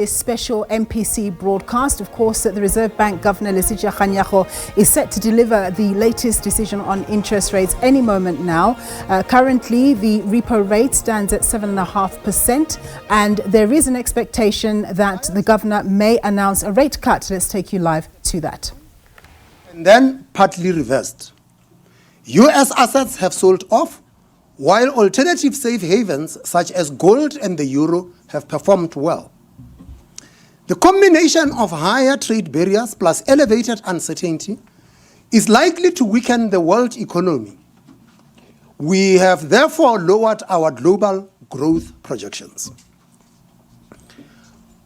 This special MPC broadcast, of course, the Reserve Bank Governor Lesetja Kganyago is set to deliver the latest decision on interest rates any moment now. Currently, the repo rate stands at 7.5%, and there is an expectation that the governor may announce a rate cut. Let's take you live to that. And then partly reversed. US assets have sold off, while alternative safe havens such as gold and the euro have performed well. The combination of higher trade barriers plus elevated uncertainty is likely to weaken the world economy. We have therefore lowered our global growth projections.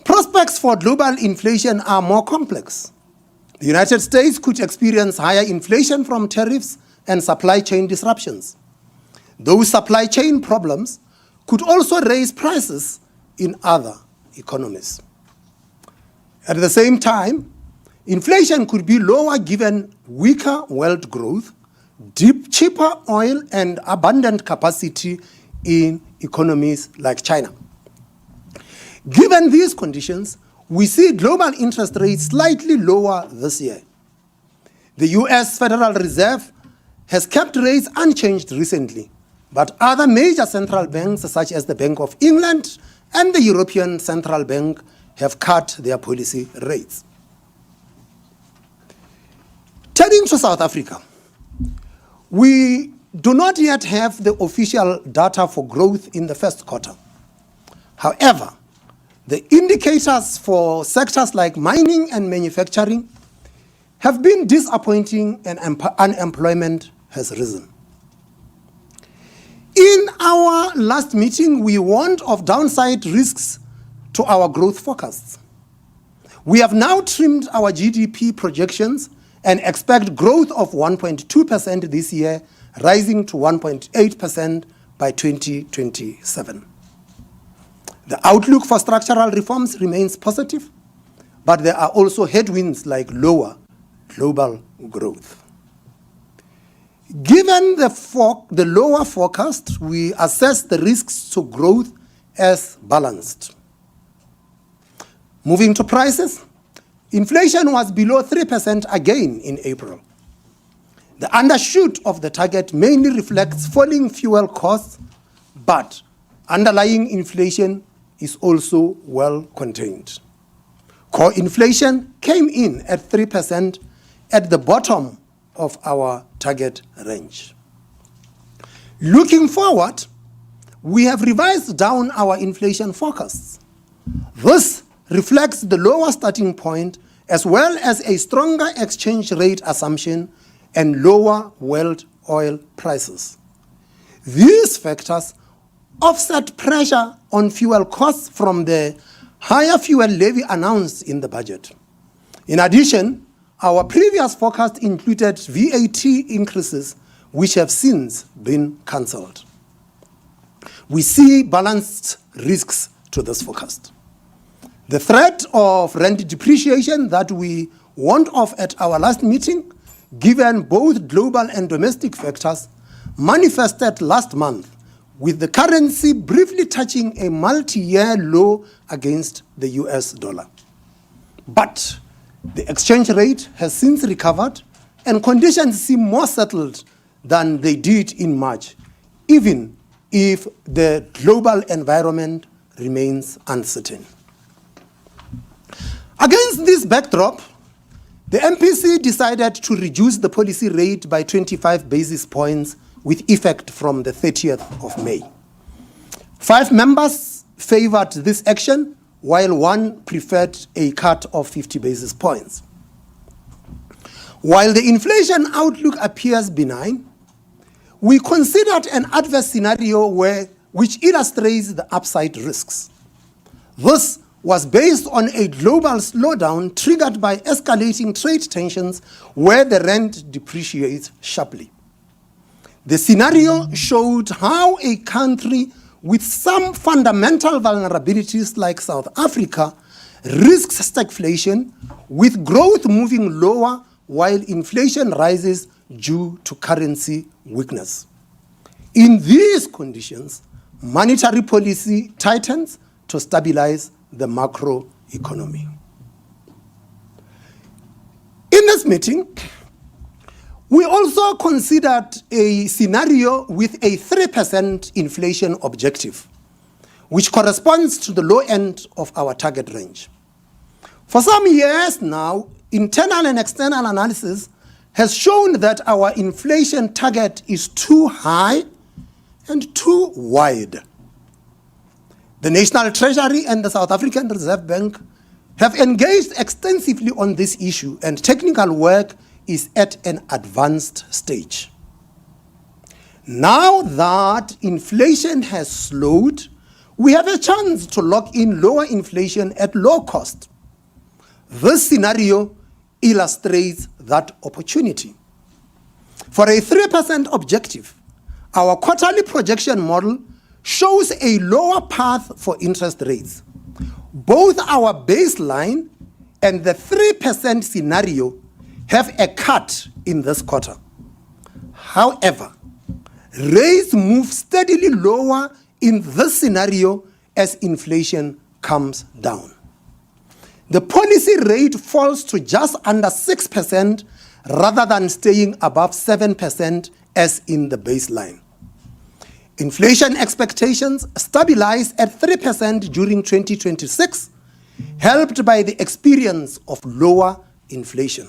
Prospects for global inflation are more complex. The United States could experience higher inflation from tariffs and supply chain disruptions. Those supply chain problems could also raise prices in other economies. At the same time, inflation could be lower given weaker world growth, cheaper oil, and abundant capacity in economies like China. Given these conditions, we see global interest rates slightly lower this year. The US Federal Reserve has kept rates unchanged recently, but other major central banks, such as the Bank of England and the European Central Bank, have cut their policy rates. Turning to South Africa, we do not yet have the official data for growth in the first quarter. However, the indicators for sectors like mining and manufacturing have been disappointing, and unemployment has risen. In our last meeting, we warned of downside risks to our growth forecasts. We have now trimmed our GDP projections and expect growth of 1.2% this year, rising to 1.8% by 2027. The outlook for structural reforms remains positive, but there are also headwinds like lower global growth. Given the lower forecast, we assess the risks to growth as balanced. Moving to prices, inflation was below 3% again in April. The undershoot of the target mainly reflects falling fuel costs, but underlying inflation is also well contained. Core inflation came in at 3% at the bottom of our target range. Looking forward, we have revised down our inflation forecasts. This reflects the lower starting point as well as a stronger exchange rate assumption and lower world oil prices. These factors offset pressure on fuel costs from the higher fuel levy announced in the budget. In addition, our previous forecast included VAT increases, which have since been cancelled. We see balanced risks to this forecast. The threat of rand depreciation that we warned of at our last meeting, given both global and domestic factors, manifested last month, with the currency briefly touching a multi-year low against the US dollar. But the exchange rate has since recovered, and conditions seem more settled than they did in March, even if the global environment remains uncertain. Against this backdrop, the MPC decided to reduce the policy rate by 25 basis points with effect from the 30th of May. 5 members favored this action, while 1 preferred a cut of 50 basis points. While the inflation outlook appears benign, we considered an adverse scenario which illustrates the upside risks. This was based on a global slowdown triggered by escalating trade tensions where the rand depreciates sharply. The scenario showed how a country with some fundamental vulnerabilities like South Africa risks stagflation, with growth moving lower while inflation rises due to currency weakness. In these conditions, monetary policy tightens to stabilize the macro economy. In this meeting, we also considered a scenario with a 3% inflation objective, which corresponds to the low end of our target range. For some years now, internal and external analysis has shown that our inflation target is too high and too wide. The National Treasury and the South African Reserve Bank have engaged extensively on this issue, and technical work is at an advanced stage. Now that inflation has slowed, we have a chance to lock in lower inflation at low cost. This scenario illustrates that opportunity. For a 3% objective, our quarterly projection model shows a lower path for interest rates. Both our baseline and the 3% scenario have a cut in this quarter. However, rates move steadily lower in this scenario as inflation comes down. The policy rate falls to just under 6% rather than staying above 7% as in the baseline. Inflation expectations stabilize at 3% during 2026, helped by the experience of lower inflation.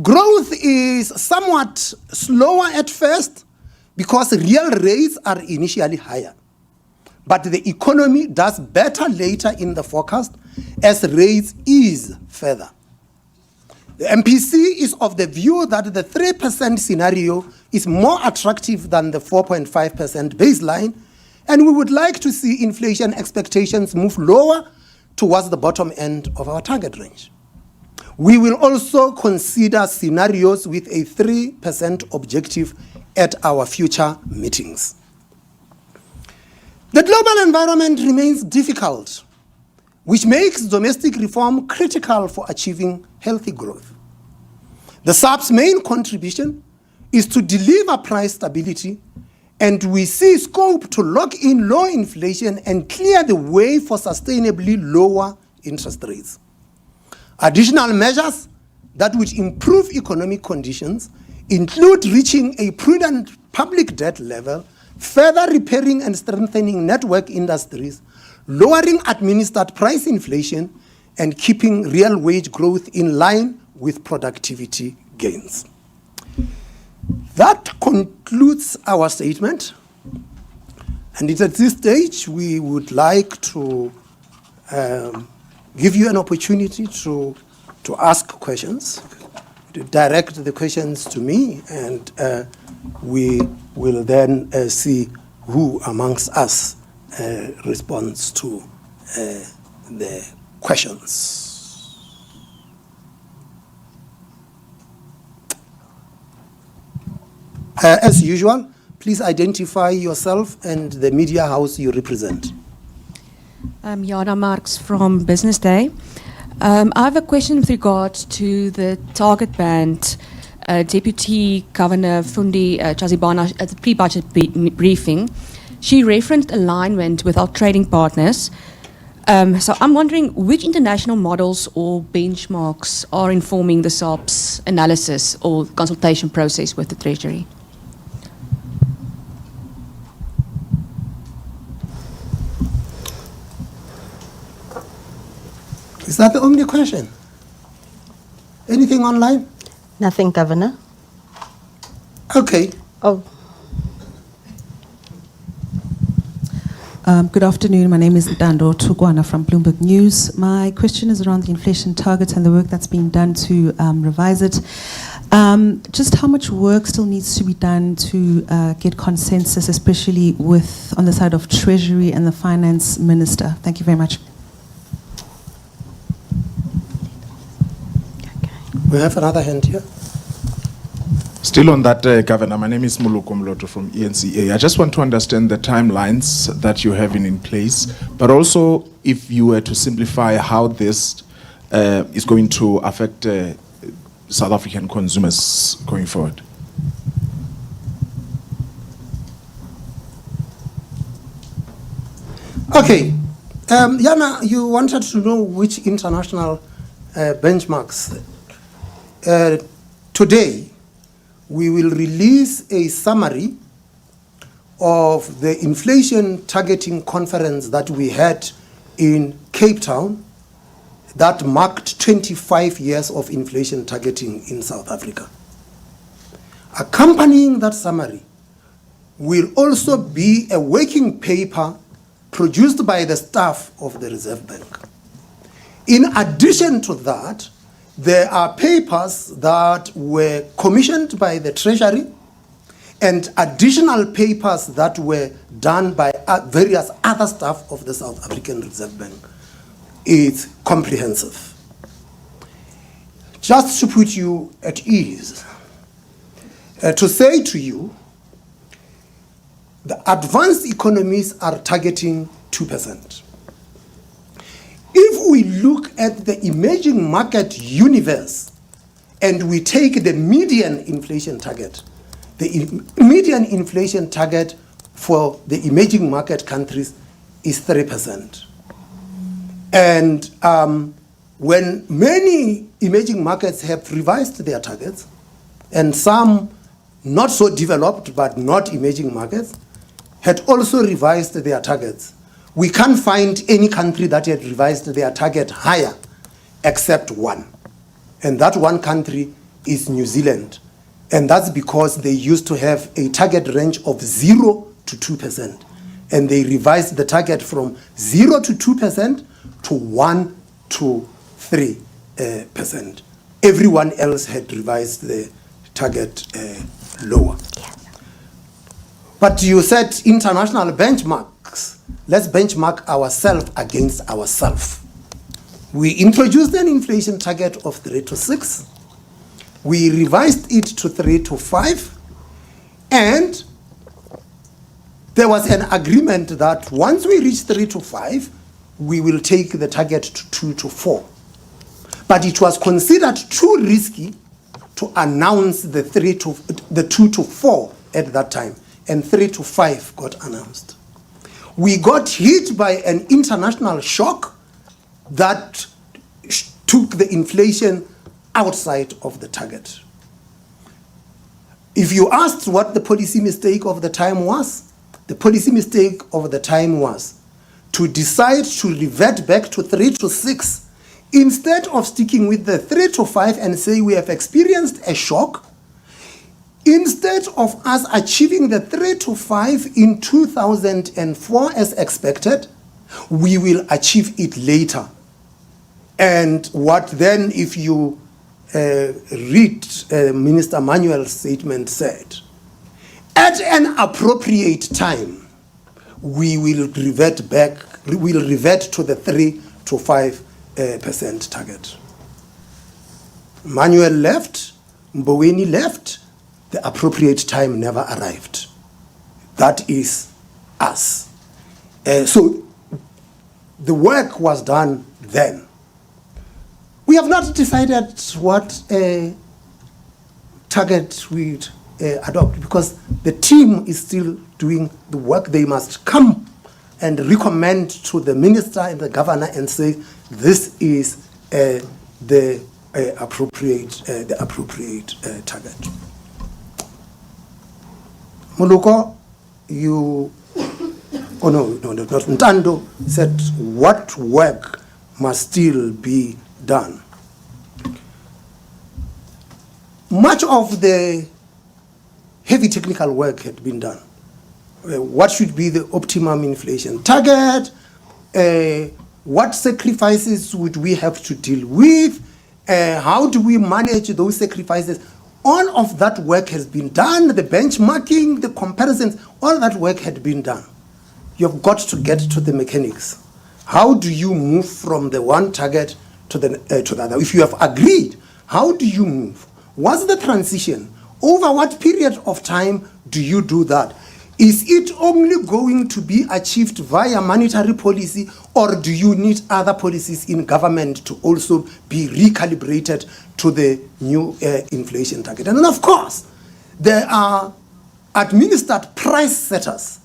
Growth is somewhat slower at first because real rates are initially higher. But the economy does better later in the forecast as rates ease further. The MPC is of the view that the 3% scenario is more attractive than the 4.5% baseline, and we would like to see inflation expectations move lower towards the bottom end of our target range. We will also consider scenarios with a 3% objective at our future meetings. The global environment remains difficult, which makes domestic reform critical for achieving healthy growth. The SARB's main contribution is to deliver price stability, and we see scope to lock in low inflation and clear the way for sustainably lower interest rates. Additional measures that would improve economic conditions include reaching a prudent public debt level, further repairing and strengthening network industries, lowering administered price inflation, and keeping real wage growth in line with productivity gains. That concludes our statement. And it's at this stage we would like to give you an opportunity to ask questions, to direct the questions to me, and we will then see who amongst us responds to the questions. As usual, please identify yourself and the media house you represent. I'm Jana Marks from Business Day. I have a question with regard to the target band. Deputy Governor Fundi Chazibana at the pre-budget briefing, she referenced alignment with our trading partners. So I'm wondering which international models or benchmarks are informing the SARB's analysis or consultation process with the Treasury? Is that the only question? Anything online? Nothing, Governor. Okay. Oh. Good afternoon. My name is Ndando Tugwana from Bloomberg News. My question is around the inflation target and the work that's being done to revise it. Just how much work still needs to be done to get consensus, especially on the side of Treasury and the Finance Minister? Thank you very much. We have another hand here. Still on that, Governor, my name is Muluko Mloto from ENCA. I just want to understand the timelines that you're having in place, but also if you were to simplify how this is going to affect South African consumers going forward. Okay. Yana, you wanted to know which international benchmarks. Today, we will release a summary of the inflation targeting conference that we had in Cape Town that marked 25 years of inflation targeting in South Africa. Accompanying that summary will also be a working paper produced by the staff of the Reserve Bank. In addition to that, there are papers that were commissioned by the Treasury and additional papers that were done by various other staff of the South African Reserve Bank. It's comprehensive. Just to put you at ease, to say to you, the advanced economies are targeting 2%. If we look at the emerging market universe and we take the median inflation target, the median inflation target for the emerging market countries is 3%. And when many emerging markets have revised their targets, and some not so developed but not emerging markets, had also revised their targets, we can't find any country that had revised their target higher except one. And that one country is New Zealand. And that's because they used to have a target range of 0 to 2%. And they revised the target from 0 to 2% to 1 to 3%. Everyone else had revised the target lower. But you said international benchmarks. Let's benchmark ourselves against ourselves. We introduced an inflation target of 3 to 6. We revised it to 3 to 5. And there was an agreement that once we reach 3 to 5, we will take the target to 2 to 4. But it was considered too risky to announce the 2 to 4 at that time. And 3 to 5 got announced. We got hit by an international shock that took the inflation outside of the target. If you asked what the policy mistake of the time was, the policy mistake of the time was to decide to revert back to 3 to 6 instead of sticking with the 3 to 5 and say we have experienced a shock. Instead of us achieving the 3 to 5 in 2004 as expected, we will achieve it later. And what then, if you read Minister Manuel's statement, said, at an appropriate time, we will revert to the 3 to 5% target. Manuel left, Mboweni left, the appropriate time never arrived. That is us. So the work was done then. We have not decided what target we'd adopt because the team is still doing the work. They must come and recommend to the minister and the governor and say this is the appropriate target. Muluko, Ntando said what work must still be done. Much of the heavy technical work had been done. What should be the optimum inflation target? What sacrifices would we have to deal with? How do we manage those sacrifices? All of that work has been done, the benchmarking, the comparisons, all that work had been done. You've got to get to the mechanics. How do you move from the one target to the other? If you have agreed, how do you move? What's the transition? Over what period of time do you do that? Is it only going to be achieved via monetary policy, or do you need other policies in government to also be recalibrated to the new inflation target? And then, of course, there are administered price setters.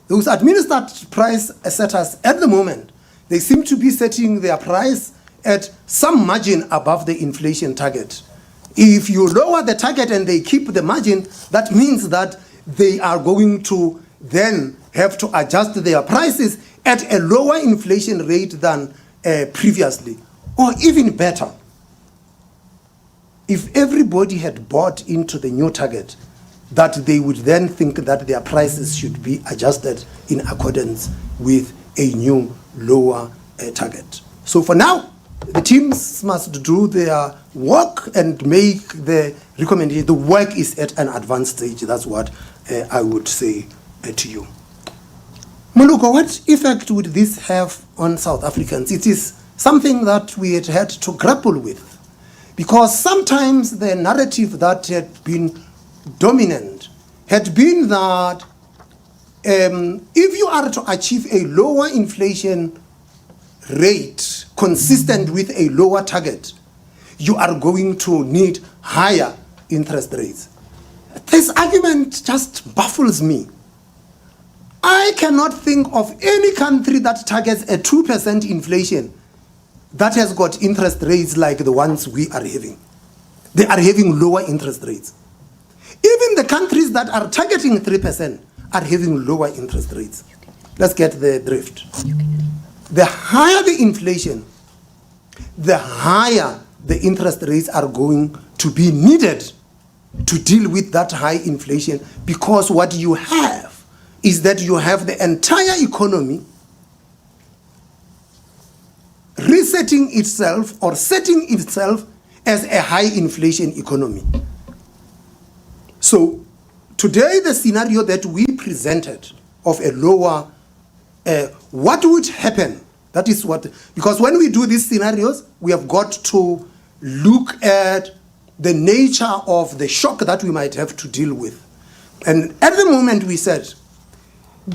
Those administered price setters at the moment, they seem to be setting their price at some margin above the inflation target. If you lower the target and they keep the margin, that means that they are going to then have to adjust their prices at a lower inflation rate than previously. Or even better, if everybody had bought into the new target, that they would then think that their prices should be adjusted in accordance with a new lower target. So for now, the teams must do their work and make the recommendation. The work is at an advanced stage. That's what I would say to you. Muluko, what effect would this have on South Africans? It is something that we had to grapple with, because sometimes the narrative that had been dominant had been that if you are to achieve a lower inflation rate consistent with a lower target, you are going to need higher interest rates. This argument just baffles me. I cannot think of any country that targets a 2% inflation that has got interest rates like the ones we are having. They are having lower interest rates. Even the countries that are targeting 3% are having lower interest rates. Let's get the drift. The higher the inflation, the higher the interest rates are going to be needed to deal with that high inflation, because what you have is that you have the entire economy resetting itself or setting itself as a high inflation economy. So today the scenario that we presented of a lower, what would happen? That is what, because when we do these scenarios, we have got to look at the nature of the shock that we might have to deal with. And at the moment we said,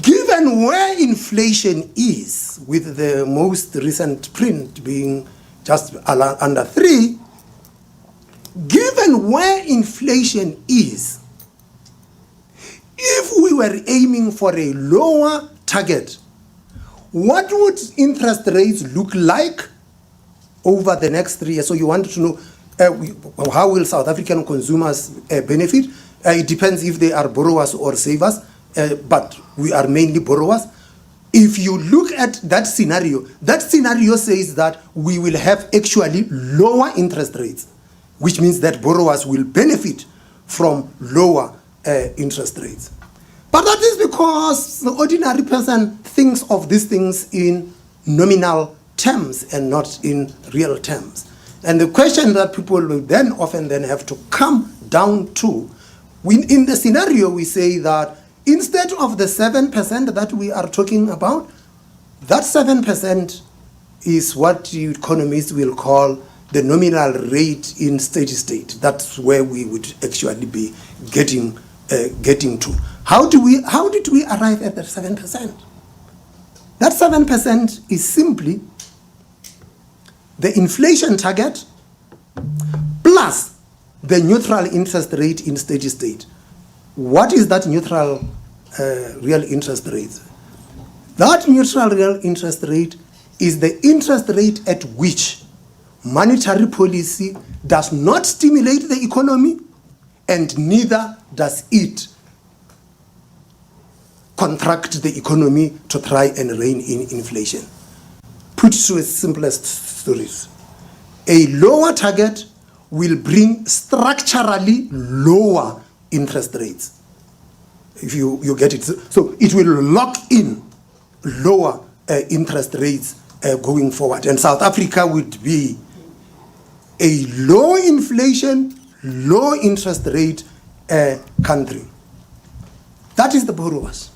given where inflation is, with the most recent print being just under 3, given where inflation is, if we were aiming for a lower target, what would interest rates look like over the next 3 years? So you want to know how will South African consumers benefit? It depends if they are borrowers or savers. But we are mainly borrowers. If you look at that scenario says that we will have actually lower interest rates, which means that borrowers will benefit from lower interest rates. But that is because the ordinary person thinks of these things in nominal terms and not in real terms. And the question that people will then often have to come down to, in the scenario we say that instead of the 7% that we are talking about, that 7% is what economists will call the nominal rate in steady state. That's where we would actually be getting to. How did we arrive at that 7%? That 7% is simply the inflation target plus the neutral interest rate in steady state. What is that neutral real interest rate? That neutral real interest rate is the interest rate at which monetary policy does not stimulate the economy and neither does it contract the economy to try and rein in inflation. Put to its simplest stories. A lower target will bring structurally lower interest rates. If you get it. So it will lock in lower interest rates going forward. And South Africa would be a low inflation, low interest rate country. That is the borrowers.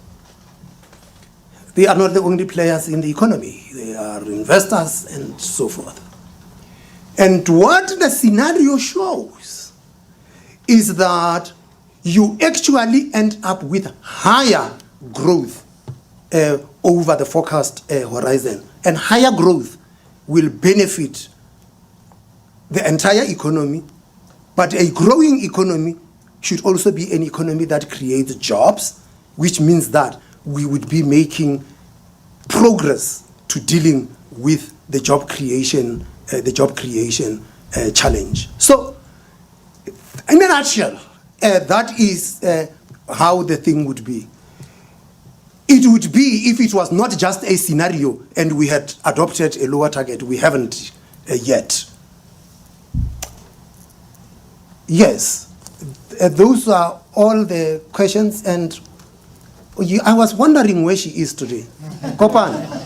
They are not the only players in the economy. They are investors and so forth. And what the scenario shows is that you actually end up with higher growth over the forecast horizon. And higher growth will benefit the entire economy, but a growing economy should also be an economy that creates jobs, which means that we would be making progress to dealing with the job creation challenge. So, in a nutshell, that is how the thing would be. It would be if it was not just a scenario and we had adopted a lower target. We haven't yet. Yes, those are all the questions, and I was wondering where she is today. Kopan.